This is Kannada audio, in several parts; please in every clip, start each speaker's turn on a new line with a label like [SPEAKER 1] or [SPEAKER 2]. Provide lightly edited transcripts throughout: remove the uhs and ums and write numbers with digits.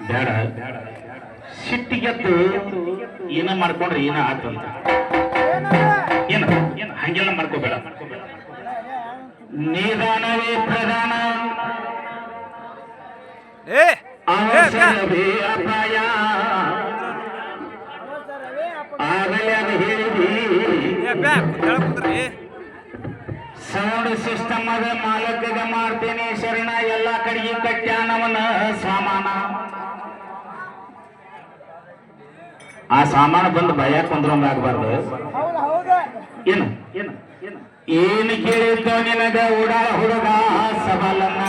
[SPEAKER 1] ಬೇಡ ಸಿಟ್ಟಿಗೆದ್ದು ಏನ ಮಾಡ್ಕೊಂಡ್ರೆ ಏನ ಆತಂತ ಏನ ಹಂಗೆಲ್ಲ ಮಾಡ್ಕೋಬೇಡ. ನಿಧಾನವೇ ಪ್ರಧಾನ ಅವಸರವೇ ಅಪಾಯ ಆಗಲೇ ಅದು ಹೇಳಿದಿ. ಸೌಂಡ್ ಸಿಸ್ಟಮ್ ಅದ ಮಾಲಕಗ ಮಾಡ್ತೇನೆ ಶರಣ ಎಲ್ಲಾ ಕಡೆಗೆ ಕಟ್ಟ್ಯಾನವನ ಸಾಮಾನ. ಆ ಸಾಮಾನ ಬಂದು ಭಯ ಕೊಂದ್ರಂಗ ಆಗ್ಬಾರ್ದು. ಏನು ಏನು ಕೇಳಿದ್ದ ನಿನಗ ಉಡಾಳ ಹುಡುಗ ಸವಾಲನ್ನ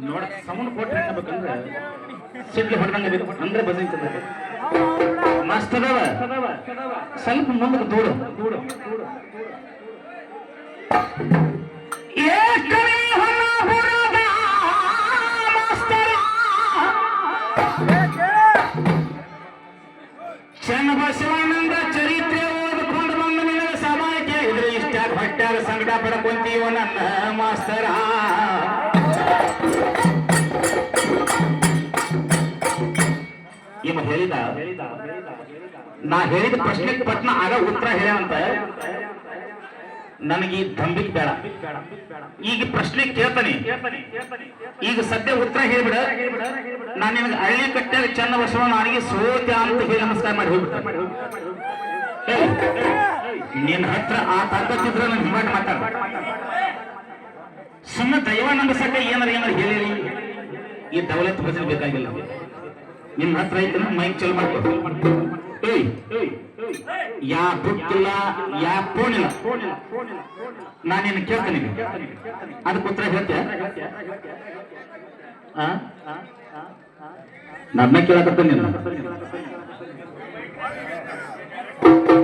[SPEAKER 1] ನೋಡ ಸಮೂಹ ಕೊಟ್ರೆ ಬೇಕಂದ್ರೆ ಸಿಡ್ಲಿ ಹೊಡೆದಂಗ ಅಂದ್ರೆ ಬದಲಿಂತ ಮಸ್ತ್ ಅದಾವ. ಸ್ವಲ್ಪ ಮುಂದಕ್ಕೆ ದೂಡು ಚನ್ನಬಸವಣ್ಣಂದ ಚರಿತ್ರೆ ಓದ್ಕೊಂಡು ಬಂದ ನಿನಗೆ ಸಮಾಜ ಕೇಳಿದ್ರೆ ಇಷ್ಟ ಹೊಟ್ಟಾಗ ಸಂಕಟ ಪಡ್ಕೊಂತೀವ ನನ್ನ ಮಾಸ್ತರ. ಇವ ಹೇಳಿದ ನಾ ಹೇಳಿದ ಪ್ರಶ್ನೆಗೆ ಪಟ್ನ ಆಗ ಉತ್ತರ ಹೇಳಂತ. ನನಗೆ ದಂಬಿಕ್ ಬೇಡ. ಈಗ ಪ್ರಶ್ನೆ ಕೇಳ್ತಾನೆ, ಈಗ ಸದ್ಯ ಉತ್ತರ ಹೇಳ್ಬಿಡ. ನಾನು ನಿನಗೆ ಹಳ್ಳಿ ಕಟ್ಟಾಗ ಚನ್ನ ಬಸವಣ್ಣ ನನಗೆ ಸೋತ್ಯ ಅಂತ ಹೇಳಿ ನಮಸ್ಕಾರ ಮಾಡಿ ಹೋಗ್ಬಿಡ್ತಾನೆ. ನಿನ್ನ ಹತ್ರ ಆ ತಾಕತ್ತಿದ್ರೆ ನಾನು ಹಿಮಾಟ್ ಮಾತಾಡ ಸುಮ್ಮನೆ ದೈವಾನಂದ ಸಕ ಏನಾರ ಹೇಳಿರಿ. ಈ ದೌಲತ್ ಭಜನೆ ಬೇಕಾಗಿಲ್ಲ. ನಿನ್ನ ಹತ್ರ ಐತನ ಮೈಕ್ ಚಲ್ ಮಾಡ್ಕೊ. ಯಾ ಬುಕ್ಕಿಲ್ಲ ಯಾ ಫೋನ್ ಇಲ್ಲ. ನಾನೇನು ಕೇಳ್ತೇನೆ ಅದಕ್ಕೆ ಉತ್ತರ ಹೇಳ್ತೇನೆ. ನನ್ನ ಕೇಳಕತ್ತೇನೆ ನೀನು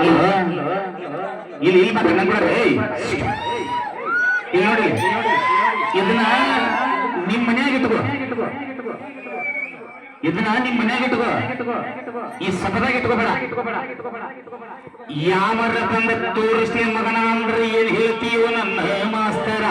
[SPEAKER 1] ಅಲ್ವಾ? ಇಲ್ಲಿ ಮಾತ್ರ ನಂಗೆ ಇಲ್ಲಿ ನೋಡಿ, ಇದನ್ನ ನಿಮ್ ಮನ್ಯಾಗ ಇಟ್ಕೋ. ಇದನ್ನ ನಿಮ್ ಮನ್ಯಾಗ ಇಟ್ಕೋ. ಈ ಸಭದಾಗ ಇಟ್ಕೋಬೇಡ. ಯಾವರ ತಂದ ತೋರಿಸಿ ಮಗನ ಅಂದ್ರೆ ಏನ್ ಹೇಳ್ತೀವೋ ನನ್ನ ಮಾಸ್ತರ.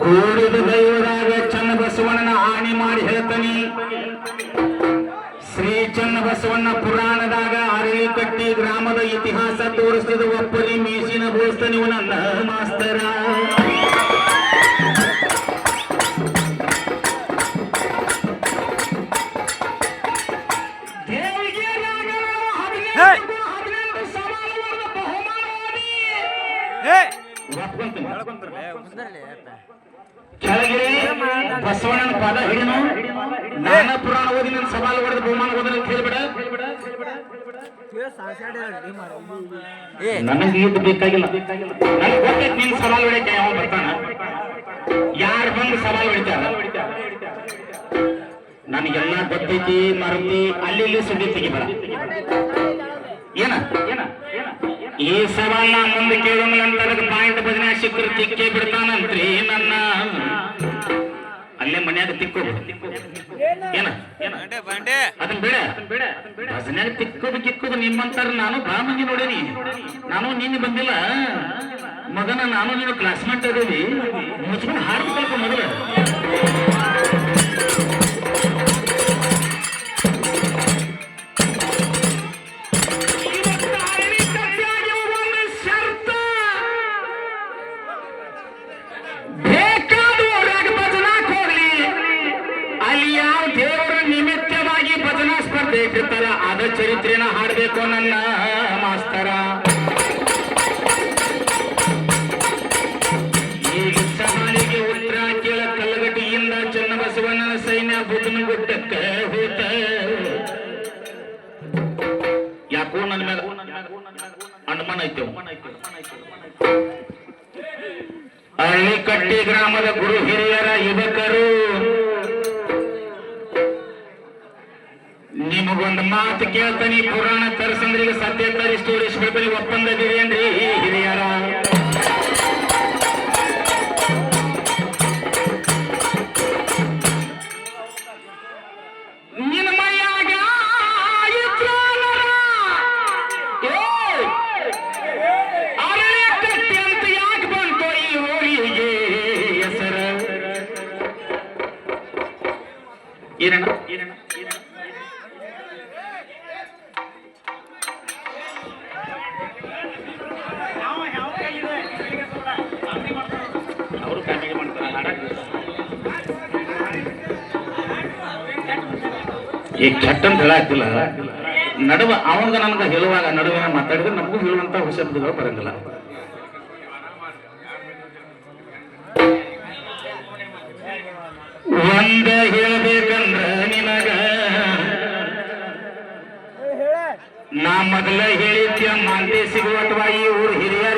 [SPEAKER 1] ಕೋಡಿದ ದೈವದಾಗ ಚನ್ನಬಸವಣ್ಣನ ಆಣಿ ಮಾಡಿ ಹೇಳ್ತಾನೆ. ಶ್ರೀ ಚನ್ನಬಸವಣ್ಣ ಪುರಾಣದಾಗ ಅರಳಿಕಟ್ಟಿ ಗ್ರಾಮದ ಇತಿಹಾಸ ತೋರಿಸಿದ ಒಪ್ಪಲಿ ಮೀಸಿನ ಬೋಸ್ತಾನೆ ನನ್ನ ಮಾಸ್ತರ. ಕೆಳಗಿರಿ ಬಸವಣ್ಣನ ಪದ ಹಿಡಿನು ನಾನ ಪುರಾಣ ಓದಿ ನನ್ನ ಸವಾಲು ಹೊಡೆದು ಬಹುಮಾನ ಓದ ಹೇಳ್ಬಿಡ. ನನಗೆ ಇದು ಬೇಕಾಗಿಲ್ಲ. ನನಗೆ ಗೊತ್ತೈತಿ ನಿನ್ ಸವಾಲು ಹೊಡಿಕೆ ಯಾವ ಬರ್ತಾನ, ಯಾರು ಬಂದು ಸವಾಲು ಹೊಡಿತಾರ. ನನಗೆಲ್ಲ ಗೊತ್ತೈತಿ. ಮರತಿ ಅಲ್ಲಿ ಇಲ್ಲಿ ಸುದ್ದಿ ತೆಗಿಬೇಡ. ಏನ ಈ ಸವಾಲ್ ನಾ ಮುಂದೆ ಕೇಳೋ ನಂತರ ಪಾಯಿಂಟ್ ಭಜನೆ ಸಿಕ್ಕರು ತಿಕ್ಕೇ ಬಿಡ್ತಾನಂತ್ರಿ ನನ್ನ. ಅಲ್ಲೇ ಮನ್ಯಾಗ ತಿಕ್ಕೋದು ಏನ ಅದನ್ನ ಬೇಡ. ಭಜನ್ಯಾಗ ತಿಕ್ಕೋದು ನಿಮ್ಮಂತಾರ. ನಾನು ಬಾ ಮಂದಿ ನೋಡೇನಿ. ನಾನು ನಿನ್ನೆ ಬಂದಿಲ್ಲ ಮಗನ. ನಾನು ನೀನು ಕ್ಲಾಸ್ಮೇಟ್ ಅದೇವಿ. ಮುಚ್ಕೊಂಡು ಹಾಡ್ಬೇಕು ಮೊದಲು. ಅದ ಚರಿತ್ರೆನ ಹಾಡಬೇಕು ನನ್ನ ಮಾಸ್ತರ. ಈಗ ಸವಾಲಿಗೆ ಉತ್ತರ ಕೇಳ ಕಲ್ಲಗಟ್ಟಿಯಿಂದ ಚನ್ನಬಸವಣ್ಣನ ಸೈನ್ಯ ಬುದ್ಧನ ಗುಡ್ಡಕ್ಕ ಹೋತ. ಯಾಕೋ ನನ್ನ ಮೇಲೆ ಅನುಮಾನ ಐತೆ. ಹಳ್ಳಿಕಟ್ಟಿ ಗ್ರಾಮದ ಗುರು ಹಿರಿಯರ ಯುವಕರು ಮಾತು ಕೇಳ್ತಾನಿ ಪುರಾಣ ತರಿಸಂದ್ರಿಗೆ ಸತ್ಯ ತರಿ ಸ್ಟೋರೇಜ್ ಹೇಳ್ತಾನೆ ಒಪ್ಪಂದದಿರೇನ್ರಿ ಹಿರಿಯರ ನಿನ್ನ ಮೈಯಾಗ ಅರಳೆ ಕಟ್ಟಿ ಅಂತ ಯಾಕೆ ಬಂತು ಈ ಊರಿಗೆ ಹೆಸರ ಏನಣ್ಣ ಅವರು ಕಾಮಿಡಿ ಮಾಡ್ತಾರೆ ಈ ಕೆಟ್ಟ ಅಂತ ಹೇಳಾಕ್ತಿಲ್ಲ ನಡುವ ಅವಾಗ ನಮ್ಗೆ ಹೇಳುವಾಗ ನಡುವೆ ಮಾತಾಡಿದ್ರೆ ನಮಗೂ ಹೇಳುವಂತ ಶಬ್ದಗಳು ಬರಂಗಿಲ್ಲ. ಒಂದ ಹೇಳ್ಬೇಕಂದ್ರ ನಿನಗ ನಾ ಮೊದಲ ಹೇಳಿದ್ಯ ಮಾಂತೆ ಸಿಗುವ ಅಥವಾ ಈ ಊರ್ ಹಿರಿಯರಿ